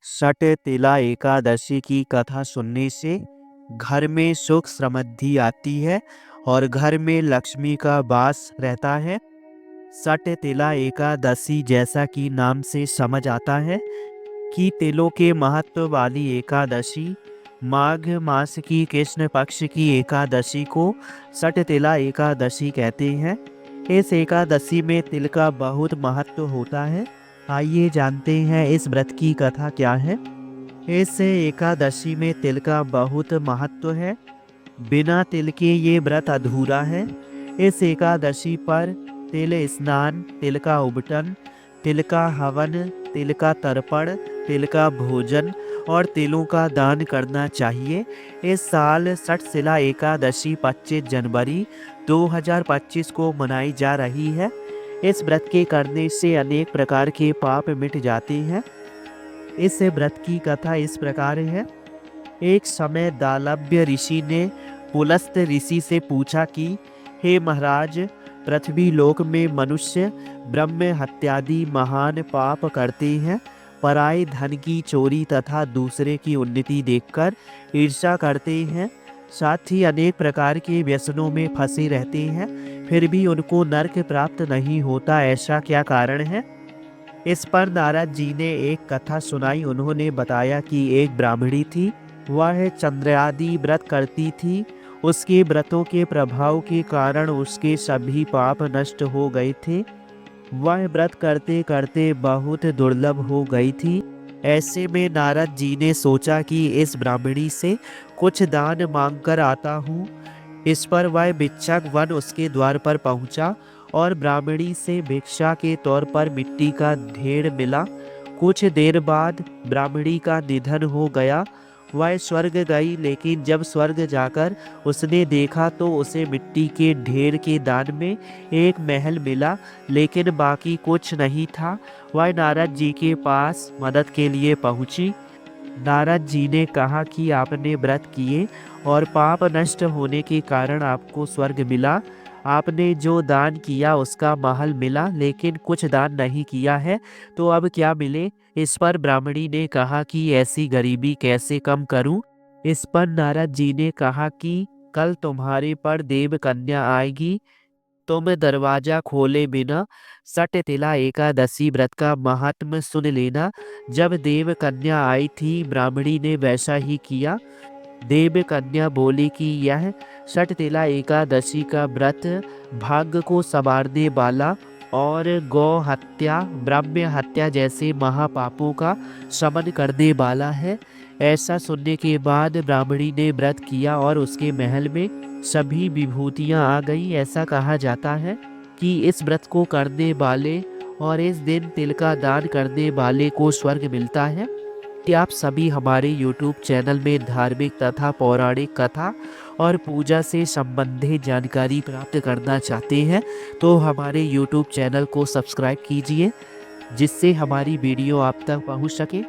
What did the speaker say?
षट तिला एकादशी की कथा सुनने से घर में सुख समृद्धि आती है और घर में लक्ष्मी का वास रहता है। षट तिला एकादशी जैसा कि नाम से समझ आता है कि तिलों के महत्व वाली एकादशी माघ मास की कृष्ण पक्ष की एकादशी को षट तिला एकादशी कहते हैं। इस एकादशी में तिल का बहुत महत्व होता है। आइए जानते हैं इस व्रत की कथा क्या है। इस एकादशी में तिल का बहुत महत्व है। बिना तिल के ये व्रत अधूरा है। इस एकादशी पर तिल स्नान, तिल का उबटन, तिल का हवन, तिल का तर्पण, तिल का भोजन और तिलों का दान करना चाहिए। इस साल षटशिला एकादशी 25 जनवरी 2025 को मनाई जा रही है। इस व्रत के करने से अनेक प्रकार के पाप मिट जाते हैं। इस व्रत की कथा इस प्रकार है। एक समय दालभ्य ऋषि ने पुलस्त ऋषि से पूछा कि हे महाराज, पृथ्वी लोक में मनुष्य ब्रह्म हत्यादि महान पाप करते हैं। पराये धन की चोरी तथा दूसरे की उन्नति देखकर ईर्ष्या करते हैं। साथ ही अनेक प्रकार के व्यसनों में फंसे रहते हैं, फिर भी उनको नरक प्राप्त नहीं होता। ऐसा क्या कारण है? इस पर नारद जी ने एक कथा सुनाई। उन्होंने बताया कि एक ब्राह्मणी थी। वह चंद्रादि व्रत करती थी। उसके व्रतों के प्रभाव के कारण उसके सभी पाप नष्ट हो गए थे। वह व्रत करते करते बहुत दुर्लभ हो गई थी। ऐसे में नारद जी ने सोचा कि इस ब्राह्मणी से कुछ दान मांगकर आता हूँ। इस पर वह भिक्षक वन उसके द्वार पर पहुँचा और ब्राह्मणी से भिक्षा के तौर पर मिट्टी का ढेर मिला। कुछ देर बाद ब्राह्मणी का निधन हो गया। वह स्वर्ग गई, लेकिन जब स्वर्ग जाकर उसने देखा तो उसे मिट्टी के ढेर के दान में एक महल मिला, लेकिन बाकी कुछ नहीं था। वह नारद जी के पास मदद के लिए पहुंची। नारद जी ने कहा कि आपने व्रत किए और पाप नष्ट होने के कारण आपको स्वर्ग मिला। आपने जो दान किया उसका महल मिला, लेकिन कुछ दान नहीं किया है, तो अब क्या मिले? इस पर ब्राह्मणी ने कहा कि ऐसी गरीबी कैसे कम करूं? इस पर नारद जी ने कहा कि कल तुम्हारे पर देव कन्या आएगी। तुम दरवाजा खोले बिना षट तिला एकादशी व्रत का महात्म सुन लेना। जब देव कन्या आई थी, ब्राह्मणी ने वैसा ही किया। देव कन्या बोली कि यह षट तिला एकादशी का व्रत भाग्य को संवारने वाला और गौ हत्या, ब्रह्म हत्या जैसे महापापों का शमन करने वाला है। ऐसा सुनने के बाद ब्राह्मणी ने व्रत किया और उसके महल में सभी विभूतियां आ गई। ऐसा कहा जाता है कि इस व्रत को करने वाले और इस दिन तिल का दान करने वाले को स्वर्ग मिलता है। कि आप सभी हमारे YouTube चैनल में धार्मिक तथा पौराणिक कथा और पूजा से संबंधित जानकारी प्राप्त करना चाहते हैं तो हमारे YouTube चैनल को सब्सक्राइब कीजिए, जिससे हमारी वीडियो आप तक पहुंच सके।